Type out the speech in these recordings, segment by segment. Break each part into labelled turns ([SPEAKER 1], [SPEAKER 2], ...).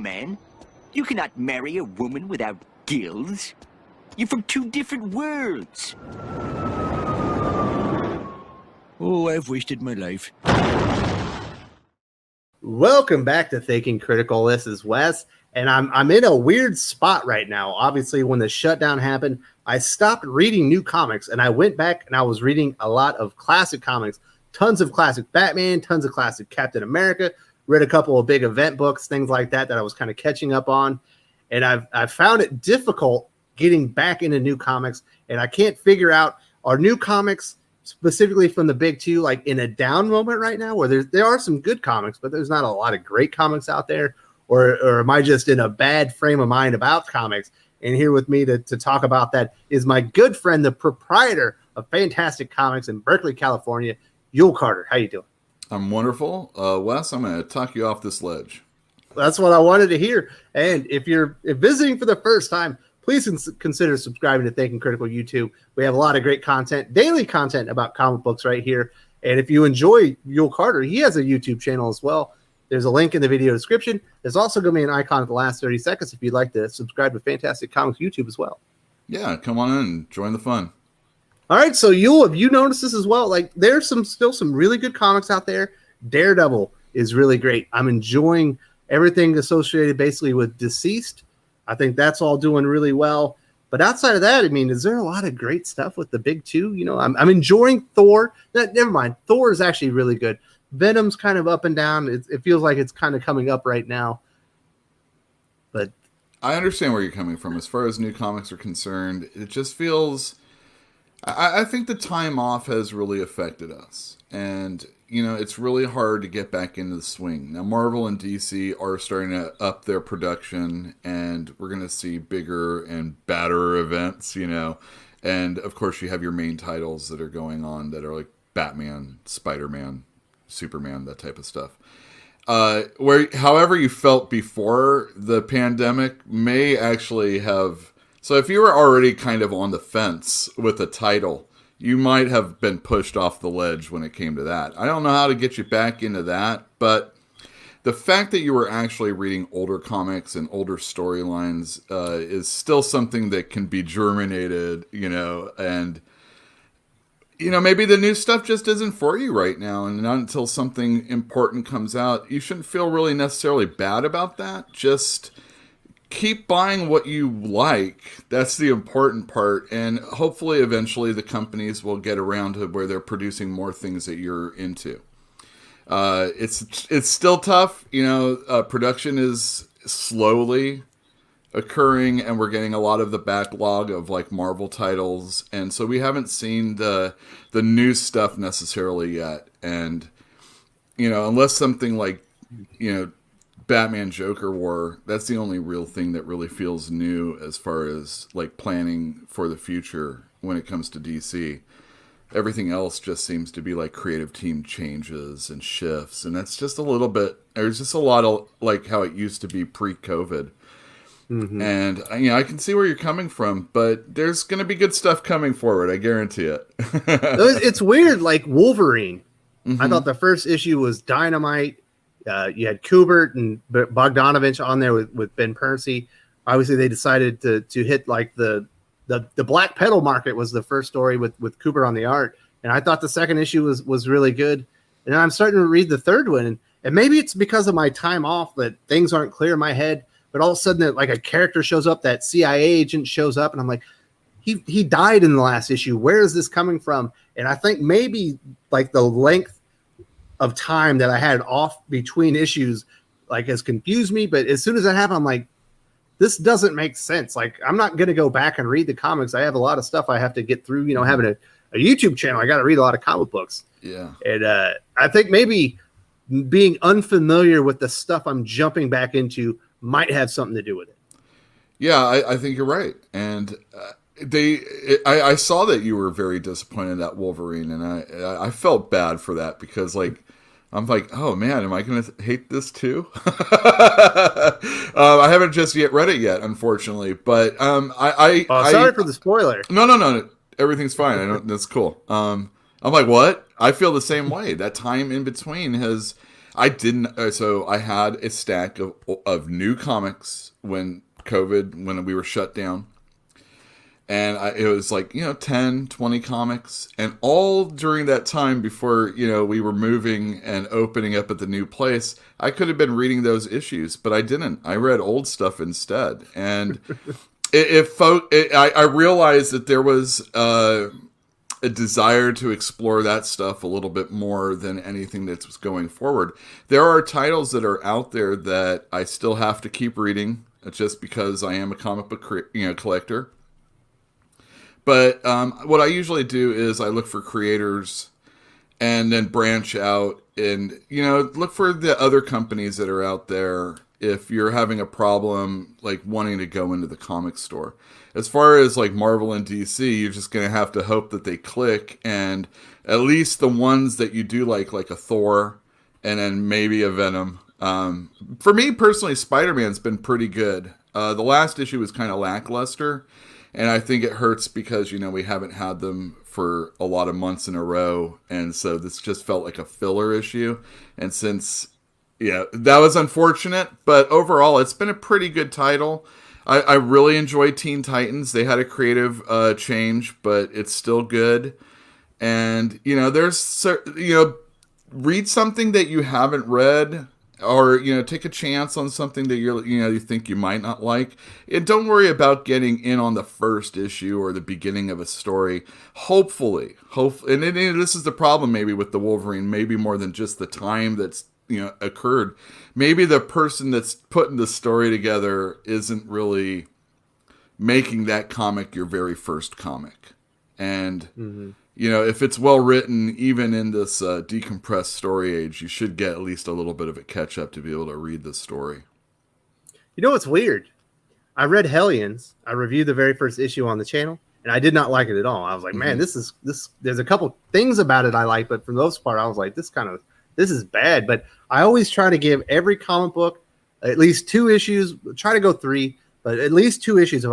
[SPEAKER 1] Man, you cannot marry a woman without gills. You're from two different worlds. Oh, I've wasted my life.
[SPEAKER 2] Welcome back to Thinking Critical. This is Wes, and I'm in a weird spot right now. Obviously, when the shutdown happened, I stopped reading new comics, and I went back and I was reading a lot of classic comics, tons of classic Batman, tons of classic Captain America, read a couple of big event books, things like that I was kind of catching up on, and I've found it difficult getting back into new comics, and I can't figure out, are new comics specifically from the big two like in a down moment right now where there are some good comics, but there's not a lot of great comics out there, or am I just in a bad frame of mind about comics? And here with me to talk about that is my good friend, the proprietor of Fantastic Comics in Berkeley, California, Yul Carter. How you doing?
[SPEAKER 3] I'm wonderful. Wes, I'm going to talk you off this ledge.
[SPEAKER 2] That's what I wanted to hear. And if you're visiting for the first time, please consider subscribing to Thinking Critical YouTube. We have a lot of great content, daily content about comic books right here. And if you enjoy Yul Carter, he has a YouTube channel as well. There's a link in the video description. There's also going to be an icon at the last 30 seconds if you'd like to subscribe to Fantastic Comics YouTube as well.
[SPEAKER 3] Yeah, come on in and join the fun.
[SPEAKER 2] All right, so Yul, have you noticed this as well? Like, there's still some really good comics out there. Daredevil is really great. I'm enjoying everything associated basically with Deceased. I think that's all doing really well. But outside of that, I mean, is there a lot of great stuff with the big two? You know, I'm enjoying Thor. Never mind. Thor is actually really good. Venom's kind of up and down. It feels like it's kind of coming up right now. But
[SPEAKER 3] I understand where you're coming from. As far as new comics are concerned, it just feels... I think the time off has really affected us. And, you know, it's really hard to get back into the swing. Now, Marvel and DC are starting to up their production, and we're going to see bigger and badder events, you know. And, of course, you have your main titles that are going on that are like Batman, Spider-Man, Superman, that type of stuff. However you felt before the pandemic may actually have... So if you were already kind of on the fence with a title, you might have been pushed off the ledge when it came to that. I don't know how to get you back into that, but the fact that you were actually reading older comics and older storylines is still something that can be germinated, you know, and, you know, maybe the new stuff just isn't for you right now, and not until something important comes out. You shouldn't feel really necessarily bad about that. Just keep buying what you like. That's the important part. And hopefully eventually the companies will get around to where they're producing more things that you're into. It's still tough. You know, production is slowly occurring, and we're getting a lot of the backlog of like Marvel titles. And so we haven't seen the new stuff necessarily yet. And, you know, unless something like, you know, Batman Joker War, that's the only real thing that really feels new as far as like planning for the future when it comes to DC. Everything else just seems to be like creative team changes and shifts, and that's just a little bit, there's just a lot of like how it used to be pre-COVID. Mm-hmm. And you know, I can see where you're coming from, but there's going to be good stuff coming forward, I guarantee it.
[SPEAKER 2] It's weird, like Wolverine.
[SPEAKER 3] Mm-hmm.
[SPEAKER 2] I thought the first issue was dynamite. You had Kubert and Bogdanovich on there with Ben Percy. Obviously, they decided to hit like the black pedal market was the first story with Kubert on the art, and I thought the second issue was really good. And I'm starting to read the third one, and maybe it's because of my time off that things aren't clear in my head. But all of a sudden, like a character shows up, that CIA agent shows up, and I'm like, he died in the last issue. Where is this coming from? And I think maybe like the length of time that I had off between issues like has confused me. But as soon as that happened, I'm like, this doesn't make sense. Like, I'm not going to go back and read the comics. I have a lot of stuff I have to get through, you know, having a YouTube channel. I got to read a lot of comic books.
[SPEAKER 3] Yeah.
[SPEAKER 2] And I think maybe being unfamiliar with the stuff I'm jumping back into might have something to do with it.
[SPEAKER 3] Yeah, I think you're right. And I saw that you were very disappointed at Wolverine, and I felt bad for that because, like, I'm like, oh man, am I going to hate this too? I haven't just yet read it yet, unfortunately. But
[SPEAKER 2] sorry for the spoiler.
[SPEAKER 3] No, everything's fine. That's cool. I'm like, what? I feel the same way. That time in between has I didn't. So I had a stack of new comics when we were shut down. And it was like, 10, 20 comics. And all during that time before, we were moving and opening up at the new place, I could have been reading those issues, but I didn't. I read old stuff instead. And I realized that there was a desire to explore that stuff a little bit more than anything that was going forward. There are titles that are out there that I still have to keep reading, just because I am a comic book collector. But what I usually do is I look for creators and then branch out and, look for the other companies that are out there if you're having a problem, like wanting to go into the comic store. As far as like Marvel and DC, you're just going to have to hope that they click, and at least the ones that you do like a Thor and then maybe a Venom. For me personally, Spider-Man's been pretty good. The last issue was kind of lackluster. And I think it hurts because, we haven't had them for a lot of months in a row. And so this just felt like a filler issue. And since, that was unfortunate. But overall, it's been a pretty good title. I really enjoy Teen Titans. They had a creative change, but it's still good. And, read something that you haven't read. Or, take a chance on something that you think you might not like. And don't worry about getting in on the first issue or the beginning of a story. Hopefully. And this is the problem maybe with the Wolverine, maybe more than just the time that's, occurred. Maybe the person that's putting the story together isn't really making that comic your very first comic. And... if it's well written, even in this decompressed story age, you should get at least a little bit of a catch up to be able to read the story.
[SPEAKER 2] You know what's weird? I read Hellions. I reviewed the very first issue on the channel, and I did not like it at all. I was like, man, this. There's a couple things about it I like, but for the most part, I was like, this is bad. But I always try to give every comic book at least 2 issues. Try to go 3, but at least 2 issues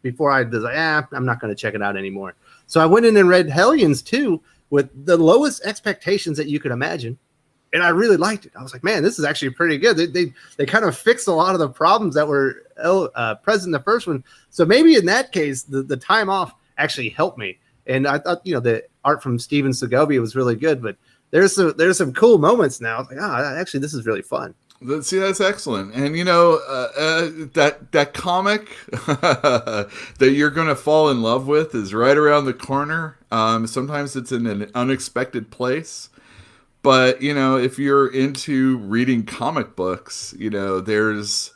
[SPEAKER 2] before I was like, I'm not going to check it out anymore. So I went in and read Hellions too, with the lowest expectations that you could imagine, and I really liked it. I was like, man, this is actually pretty good. They kind of fixed a lot of the problems that were present in the first one. So maybe in that case, the time off actually helped me. And I thought, the art from Steven Segovia was really good, but there's some cool moments now. I was like, actually, this is really fun.
[SPEAKER 3] See, that's excellent. And, that comic that you're going to fall in love with is right around the corner. Sometimes it's in an unexpected place. But, if you're into reading comic books, there's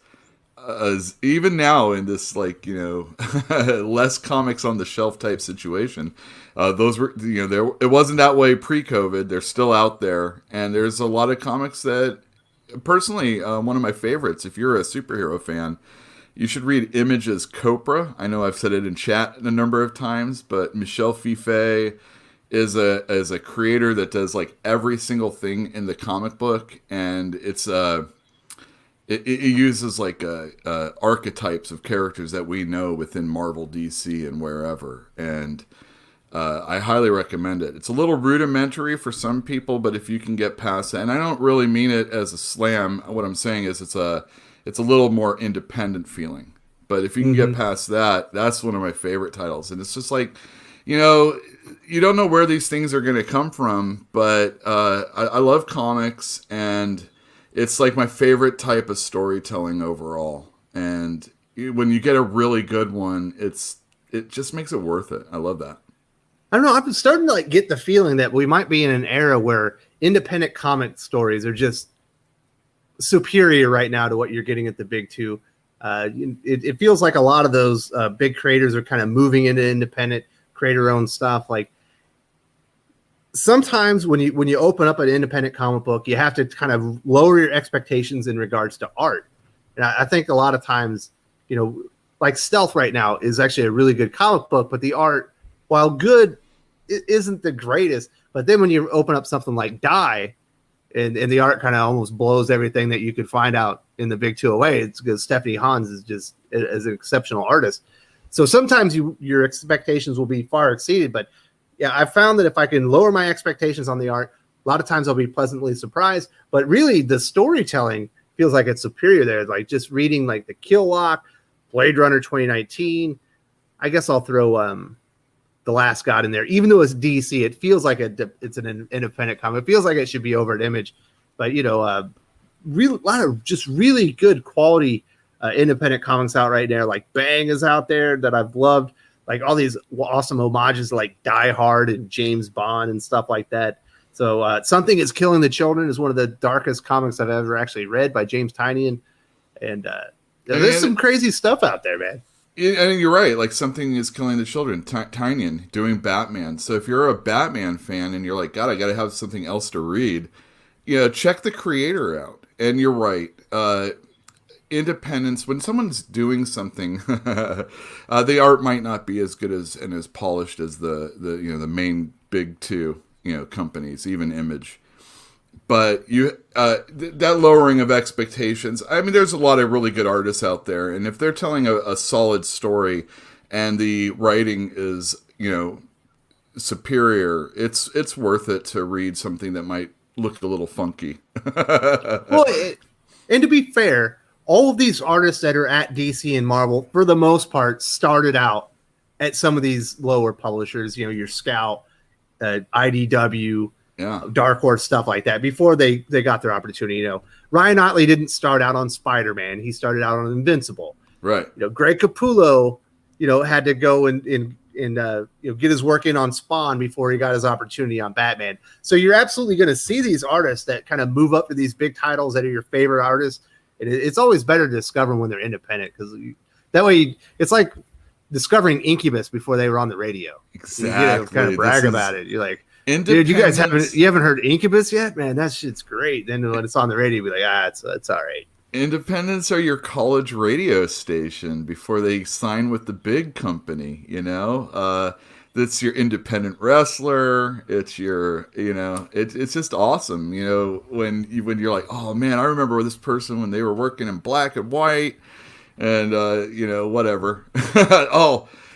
[SPEAKER 3] even now in this, less comics on the shelf type situation, those were, it wasn't that way pre-COVID. They're still out there. And there's a lot of comics that, personally, one of my favorites, if you're a superhero fan, you should read Image's Copra. I know I've said it in chat a number of times, but Michel Fiffe is a creator that does every single thing in the comic book, and it's it uses archetypes of characters that we know within Marvel, DC, and wherever, and I highly recommend it. It's a little rudimentary for some people, but if you can get past that, and I don't really mean it as a slam, what I'm saying is it's a little more independent feeling. But if you can get past that, that's one of my favorite titles. And it's just you don't know where these things are going to come from, but I love comics, and it's my favorite type of storytelling overall. And when you get a really good one, it just makes it worth it. I love that.
[SPEAKER 2] I don't know. I'm starting to get the feeling that we might be in an era where independent comic stories are just superior right now to what you're getting at the big two. It feels like a lot of those big creators are kind of moving into independent, creator-owned stuff. Sometimes when you open up an independent comic book, you have to kind of lower your expectations in regards to art. And I think a lot of times, Stealth right now is actually a really good comic book, but the art, while good, it isn't the greatest. But then when you open up something like Die, and the art kind of almost blows everything that you could find out in the big 208, it's because Stephanie Hans is an exceptional artist. So sometimes your expectations will be far exceeded. But yeah, I found that if I can lower my expectations on the art, A lot of times I'll be pleasantly surprised, but really the storytelling feels like it's superior there. Like just reading like the Kill Lock, Blade Runner 2019. I guess I'll throw The Last God in there. Even though it's DC, it feels like it's an independent comic. It feels like it should be over at Image, but a lot of just really good quality independent comics out right there. Like Bang is out there that I've loved. Like all these awesome homages like Die Hard and James Bond and stuff like that. So Something is Killing the Children is one of the darkest comics I've ever actually read by James Tynion. And there's some crazy stuff out there, man.
[SPEAKER 3] I mean, you're right. Like Something is Killing the Children. Tynion doing Batman. So if you're a Batman fan and you're like, God, I got to have something else to read, check the creator out. And you're right. Independence, when someone's doing something, the art might not be as good and as polished as the main big two companies, even Image, but that lowering of expectations. I mean, there's a lot of really good artists out there, and if they're telling a solid story and the writing is superior, it's worth it to read something that might look a little funky.
[SPEAKER 2] Well, and to be fair, all of these artists that are at DC and Marvel, for the most part, started out at some of these lower publishers, your Scout, IDW, Dark Horse, stuff like that, before they got their opportunity. Ryan Ottley didn't start out on Spider-Man. He started out on Invincible.
[SPEAKER 3] Right.
[SPEAKER 2] Greg Capullo, had to go and get his work in on Spawn before he got his opportunity on Batman. So you're absolutely going to see these artists that kind of move up to these big titles that are your favorite artists. And it's always better to discover when they're independent, because that way it's like discovering Incubus before they were on the radio.
[SPEAKER 3] Exactly.
[SPEAKER 2] You kind of brag about it. You're like, dude, you guys haven't heard Incubus yet? Man, that shit's great. Then when it's on the radio, you'll be like, it's all right.
[SPEAKER 3] Independents are your college radio station before they sign with the big company, That's your independent wrestler. It's your, it's just awesome, when you're like, oh man, I remember this person when they were working in black and white, and whatever.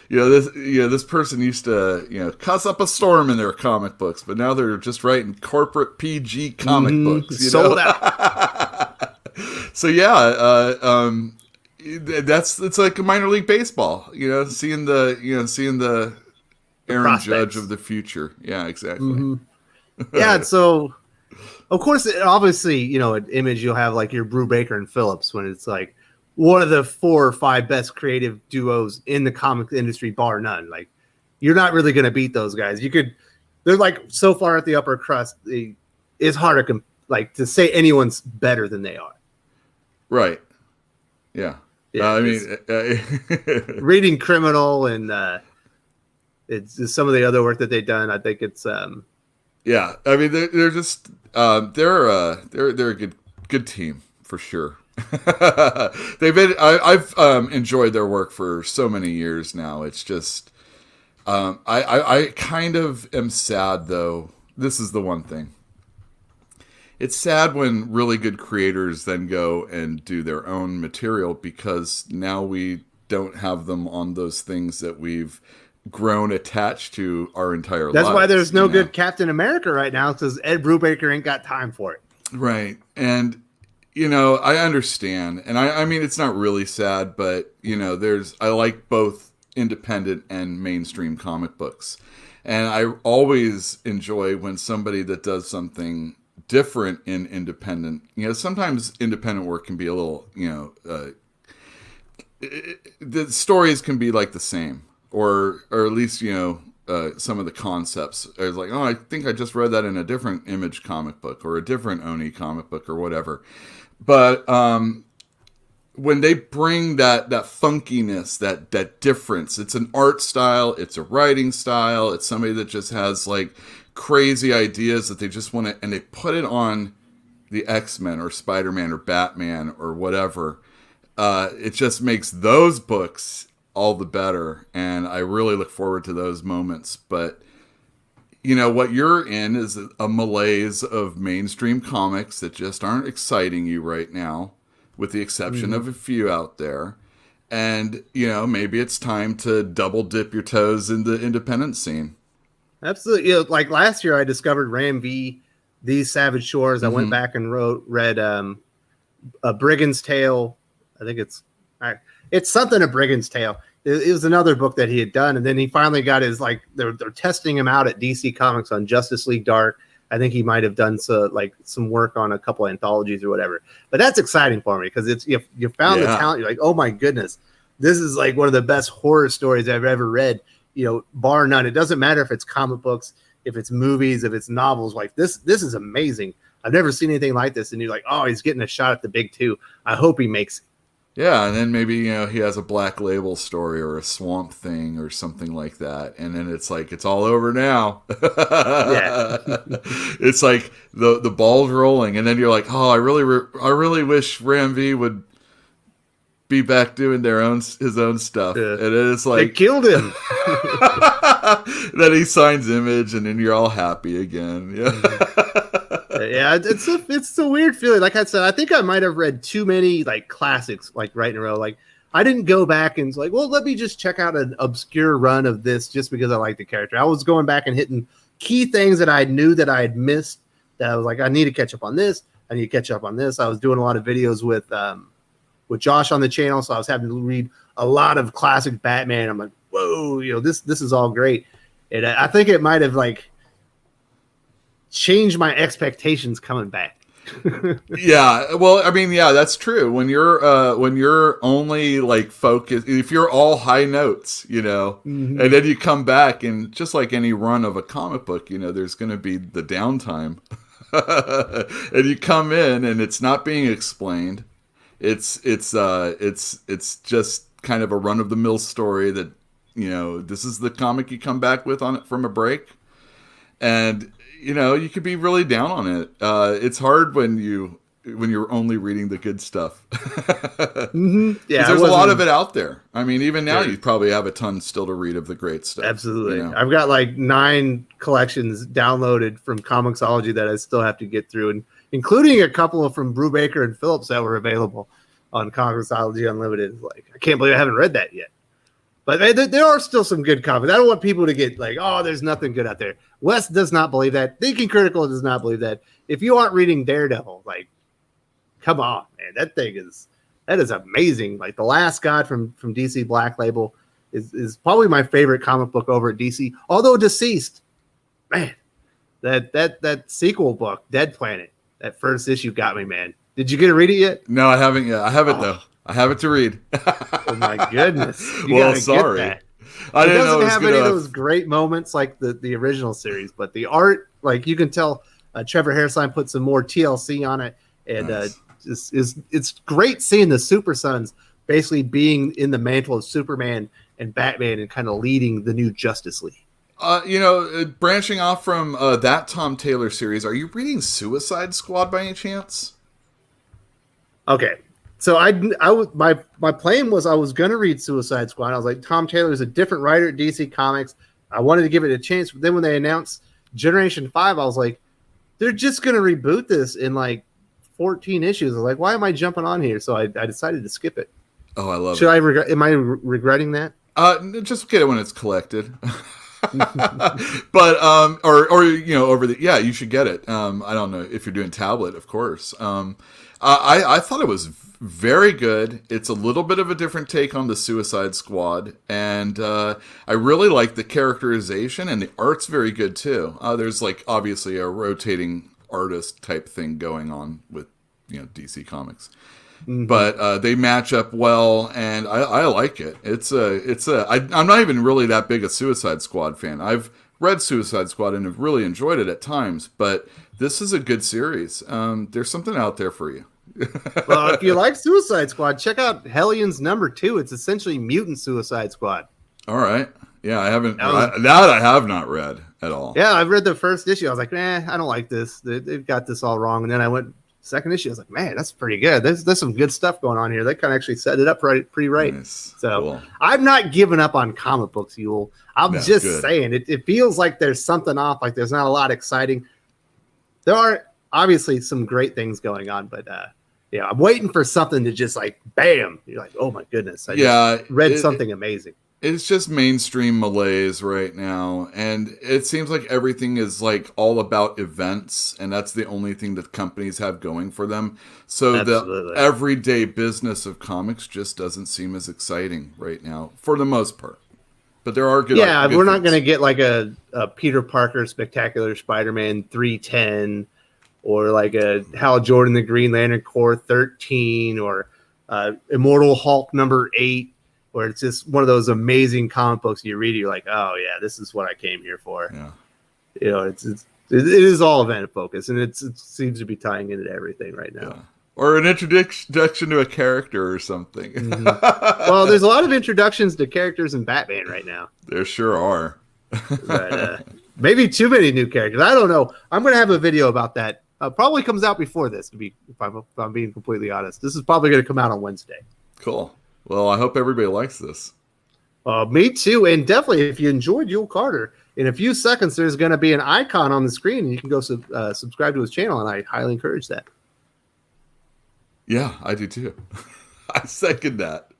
[SPEAKER 3] This person used to, cuss up a storm in their comic books, but now they're just writing corporate PG comic books.
[SPEAKER 2] Sold out.
[SPEAKER 3] So it's like a minor league baseball, seeing the Aaron Judge of the future. Yeah, exactly.
[SPEAKER 2] Mm-hmm. Yeah, so of course, obviously, at Image you'll have like your Brubaker and Phillips, when it's like one of the 4 or 5 best creative duos in the comic industry, bar none. Like, you're not really going to beat those guys. They're like so far at the upper crust. It's hard to say anyone's better than they are.
[SPEAKER 3] Right. Yeah.
[SPEAKER 2] Reading Criminal and it's just some of the other work that they've done. I think it's
[SPEAKER 3] yeah. I mean, they're just they're a good team for sure. I've enjoyed their work for so many years now. It's just I kind of am sad, though. This is the one thing. It's sad when really good creators then go and do their own material, because now we don't have them on those things that we've grown attached to our entire lives.
[SPEAKER 2] That's why there's no good Captain America right now, because Ed Brubaker ain't got time for it.
[SPEAKER 3] Right. And I understand, and I mean, it's not really sad, but I like both independent and mainstream comic books, and I always enjoy when somebody that does something different in independent. Sometimes independent work can be a little, the stories can be like the same, or at least some of the concepts. It's like, oh, I think I just read that in a different Image comic book or a different Oni comic book or whatever. But when they bring that funkiness, that difference, it's an art style, it's a writing style, it's somebody that just has like crazy ideas that they just want to, and they put it on the X-Men or Spider-Man or Batman or whatever. It just makes those books all the better, and I really look forward to those moments. But what you're in is a malaise of mainstream comics that just aren't exciting you right now, with the exception of a few out there. And, maybe it's time to double dip your toes in the independent scene.
[SPEAKER 2] Absolutely. Like last year I discovered Ram V These Savage Shores. I went back and read A Brigand's Tale. I think it's something A Brigand's Tale. It was another book that he had done, and then he finally got his they're testing him out at DC Comics on Justice League Dark. I think he might have done some work on a couple of anthologies or whatever. But that's exciting for me because it's you found the talent. You're like, oh my goodness, this is like one of the best horror stories I've ever read. Bar none. It doesn't matter if it's comic books, if it's movies, if it's novels. Like this is amazing. I've never seen anything like this. And you're like, oh, he's getting a shot at the big two. I hope he makes it.
[SPEAKER 3] Yeah, and then maybe he has a Black Label story or a Swamp Thing or something like that, and then it's like it's all over now.
[SPEAKER 2] Yeah,
[SPEAKER 3] it's like the ball's rolling, and then you're like, oh, I really wish Ram V would be back doing his own stuff, and then it's like
[SPEAKER 2] they killed him.
[SPEAKER 3] Then he signs Image, and then you're all happy again. Yeah.
[SPEAKER 2] Yeah, it's a weird feeling. Like I said, I think I might have read too many classics right in a row. Like I didn't go back and well, let me just check out an obscure run of this just because I like the character. I was going back and hitting key things that I knew that I had missed. That I was like, I need to catch up on this. I need to catch up on this. I was doing a lot of videos with Josh on the channel, so I was having to read a lot of classic Batman. I'm like, whoa, this is all great, and I think it might have change my expectations coming back.
[SPEAKER 3] Yeah, well, I mean, yeah, that's true. When you're only focused, if you're all high notes, and then you come back and just like any run of a comic book, there's going to be the downtime, and you come in and it's not being explained. It's just kind of a run of the mill story that this is the comic you come back with on it from a break, and you could be really down on it. It's hard when you're only reading the good stuff. Yeah, there's a lot of it out there. I mean, even now you probably have a ton still to read of the great stuff.
[SPEAKER 2] Absolutely. I've got 9 collections downloaded from Comixology that I still have to get through, and including a couple from Brubaker and Phillips that were available on Comixology Unlimited. I can't believe I haven't read that yet. But there are still some good comics. I don't want people to get oh, there's nothing good out there. Wes does not believe that. Thinking Critical does not believe that. If you aren't reading Daredevil, come on, man. That is amazing. The Last God from DC Black Label is probably my favorite comic book over at DC. Although Deceased, man, that sequel book, Dead Planet, that first issue got me, man. Did you get to read it yet?
[SPEAKER 3] No, I haven't yet. I have it though. I have it to read.
[SPEAKER 2] Oh my goodness!
[SPEAKER 3] Well, sorry.
[SPEAKER 2] Get that. It doesn't have any of those great moments like the original series, but the art, you can tell, Trevor Hairsine put some more TLC on it, and nice. It's great seeing the Super Sons basically being in the mantle of Superman and Batman and kind of leading the new Justice League.
[SPEAKER 3] Branching off from that Tom Taylor series, are you reading Suicide Squad by any chance?
[SPEAKER 2] Okay. So my plan was I was going to read Suicide Squad. I was like, Tom Taylor is a different writer at DC Comics. I wanted to give it a chance. But then when they announced Generation 5, I was like, they're just going to reboot this in 14 issues. I was like, why am I jumping on here? So I decided to skip it.
[SPEAKER 3] Oh, I love it.
[SPEAKER 2] Am I regretting that?
[SPEAKER 3] Just get it when it's collected. But you should get it. I don't know if you're doing tablet, of course. I thought it was very good. It's a little bit of a different take on the Suicide Squad, and I really like the characterization, and the art's very good too. There's obviously a rotating artist type thing going on with DC Comics, but they match up well, and I like it. I'm not even really that big a Suicide Squad fan. I've read Suicide Squad and have really enjoyed it at times, but this is a good series. There's something out there for you.
[SPEAKER 2] Well, if you like Suicide Squad, check out Hellions #2. It's essentially Mutant Suicide Squad.
[SPEAKER 3] All right. Yeah, I haven't. That I have not read at all.
[SPEAKER 2] Yeah, I've read the first issue. I was like, I don't like this. They've got this all wrong. And then I went second issue. I was like, man, that's pretty good. There's some good stuff going on here. They kind of actually set it up pretty right. Nice. So cool. I'm not giving up on comic books, Yule. I'm just saying it feels like there's something off. There's not a lot exciting. There are obviously some great things going on, but I'm waiting for something to just bam. You're like, oh my goodness. I just read something amazing.
[SPEAKER 3] It's just mainstream malaise right now, and it seems like everything is like all about events, and that's the only thing that companies have going for them. So
[SPEAKER 2] Absolutely.
[SPEAKER 3] the everyday business of comics just doesn't seem as exciting right now, for the most part. But there are good.
[SPEAKER 2] Yeah,
[SPEAKER 3] good
[SPEAKER 2] we're not
[SPEAKER 3] things.
[SPEAKER 2] going to get like a Peter Parker Spectacular Spider-Man 310, or like a Hal Jordan the Green Lantern Corps 13, or Immortal Hulk #8, where it's just one of those amazing comic books you read. You're like, oh yeah, this is what I came here for.
[SPEAKER 3] Yeah.
[SPEAKER 2] You know, it is all event focused, and it seems to be tying into everything right now.
[SPEAKER 3] Yeah. Or an introduction to a character or something.
[SPEAKER 2] Mm-hmm. Well, there's a lot of introductions to characters in Batman right now.
[SPEAKER 3] There sure are.
[SPEAKER 2] But maybe too many new characters. I don't know. I'm going to have a video about that. Probably comes out before this, if I'm being completely honest. This is probably going to come out on Wednesday.
[SPEAKER 3] Cool. Well, I hope everybody likes this.
[SPEAKER 2] Me too. And definitely, if you enjoyed Yule Carter, in a few seconds, there's going to be an icon on the screen, and you can go subscribe to his channel, and I highly encourage that.
[SPEAKER 3] Yeah, I do too. I second that.